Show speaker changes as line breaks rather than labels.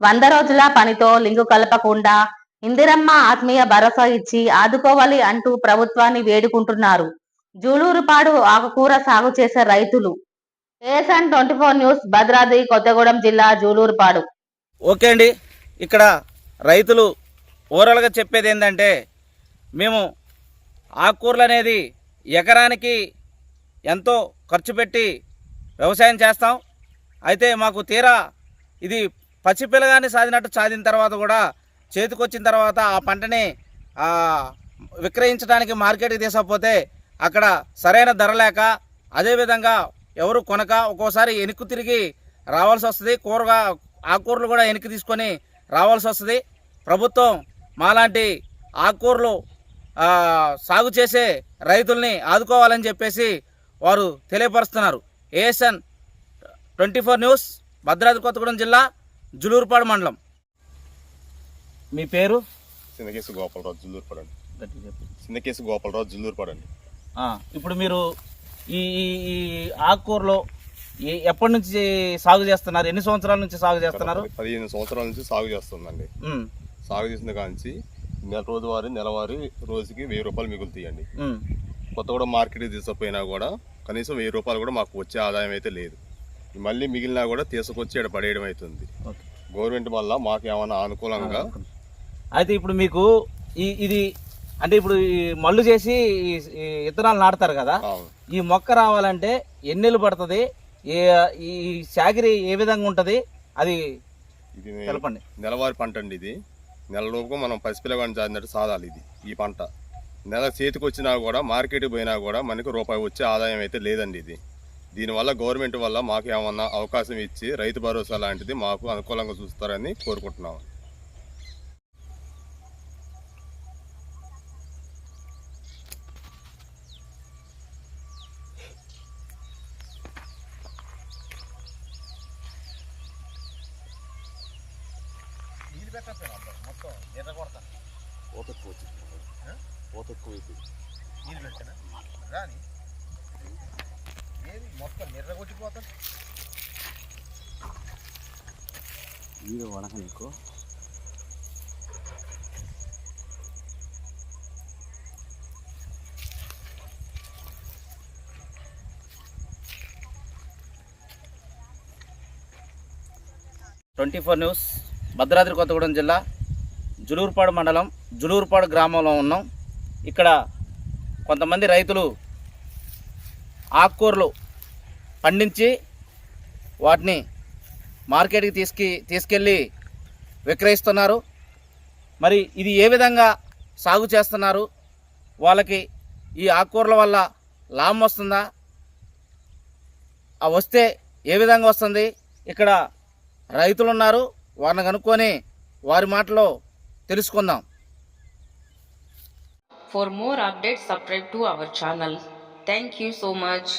100 రోజుల పనితో లింకు కలపకుండా ఇందిరమ్మ ఆత్మీయ భరోసా ఇచ్చి ఆదుకోవాలి అంటూ ప్రభుత్వాన్ని వేడుకుంటున్నారు జూలూరుపాడు ఆకుకూర సాగు చేసే రైతులు. ఏఎస్ఎన్ 24 న్యూస్, భద్రాద్రి కొత్తగూడెం జిల్లా, జూలూరుపాడు.
ఓకే అండి, ఇక్కడ రైతులు ఓవరాల్గా చెప్పేది ఏంటంటే, మేము ఆకుకూరలు అనేది ఎకరానికి ఎంతో ఖర్చు పెట్టి వ్యవసాయం చేస్తాం. అయితే మాకు తీరా ఇది పచ్చిపిల్లగాన్ని సాధినట్టు సాధిన తర్వాత కూడా చేతికొచ్చిన తర్వాత ఆ పంటని విక్రయించడానికి మార్కెట్కి తీసుకపోతే అక్కడ సరైన ధర లేక, అదేవిధంగా ఎవరు కొనక ఒక్కోసారి వెనక్కు తిరిగి రావాల్సి వస్తుంది. ఆకుకూరలు కూడా వెనక్కి తీసుకొని రావాల్సి వస్తుంది. ప్రభుత్వం మాలాంటి ఆకుకూరలు సాగు చేసే రైతుల్ని ఆదుకోవాలని చెప్పేసి వారు తెలియపరుస్తున్నారు. ఏఎస్ఎన్ 24 న్యూస్, భద్రాద్రి కొత్తగూడెం జిల్లా, జూలూరుపాడు మండలం. మీ పేరు?
చిన్నకేసు గోపాలరావు, జూలూరుపాడు అండి. చిన్నకేసు గోపాలరావు, జూలూరుపాడు అండి.
ఇప్పుడు మీరు ఈ ఆకుకూరలో ఎప్పటి నుంచి సాగు చేస్తున్నారు? ఎన్ని సంవత్సరాల నుంచి సాగు చేస్తున్నారు?
15 సంవత్సరాల నుంచి సాగు చేస్తుందండి. సాగు చేసిన కాంచి నెలవారీ రోజుకి 1000 రూపాయలు మిగులుతాయండి. కొత్తగూడెం మార్కెట్కి తీసుకుపోయినా కూడా కనీసం 1000 రూపాయలు కూడా మాకు వచ్చే ఆదాయం అయితే లేదు. మళ్ళీ మిగిలినా కూడా తీసుకొచ్చి ఇక్కడ పడేయడం అవుతుంది. గవర్నమెంట్ వల్ల మాకు ఏమైనా అనుకూలంగా
అయితే ఇప్పుడు మీకు ఇది అంటే ఇప్పుడు మల్లు చేసి విత్తనాలు నాటుతారు కదా, ఈ మొక్క రావాలంటే ఎన్ని నెలలు పడుతుంది? ఈ చాకిరి ఏ విధంగా ఉంటుంది అది తెలపండి.
నెలవారి పంట అండి. ఇది నెలలోపు మనం పసిపిల్లగాని చాదినట్టు సాదాలి. ఈ పంట నెల చేతికి వచ్చినా కూడా మార్కెట్కి పోయినా కూడా మనకు రూపాయి వచ్చే ఆదాయం అయితే లేదండి. దీనివల్ల గవర్నమెంట్ వల్ల మాకు ఏమన్నా అవకాశం ఇచ్చి రైతు భరోసా లాంటిది మాకు అనుకూలంగా చూస్తారని కోరుకుంటున్నాం.
నీరు వడక నీకు ట్వంటీ 24 న్యూస్, భద్రాద్రి కొత్తగూడెం జిల్లా, జూలూరుపాడు మండలం, జూలూరుపాడు గ్రామంలో ఉన్నాం. ఇక్కడ కొంతమంది రైతులు ఆకుకూరలు పండించి వాటిని మార్కెట్కి తీసుకెళ్ళి విక్రయిస్తున్నారు. మరి ఇది ఏ విధంగా సాగు చేస్తున్నారు? వాళ్ళకి ఈ ఆకుకూరల వల్ల లాభం వస్తుందా? వస్తే ఏ విధంగా వస్తుంది? ఇక్కడ రైతులు ఉన్నారు, వారిని కనుక్కొని వారి మాటలో తెలుసుకుందాం.
For more updates, subscribe to our channel. Thank you so much.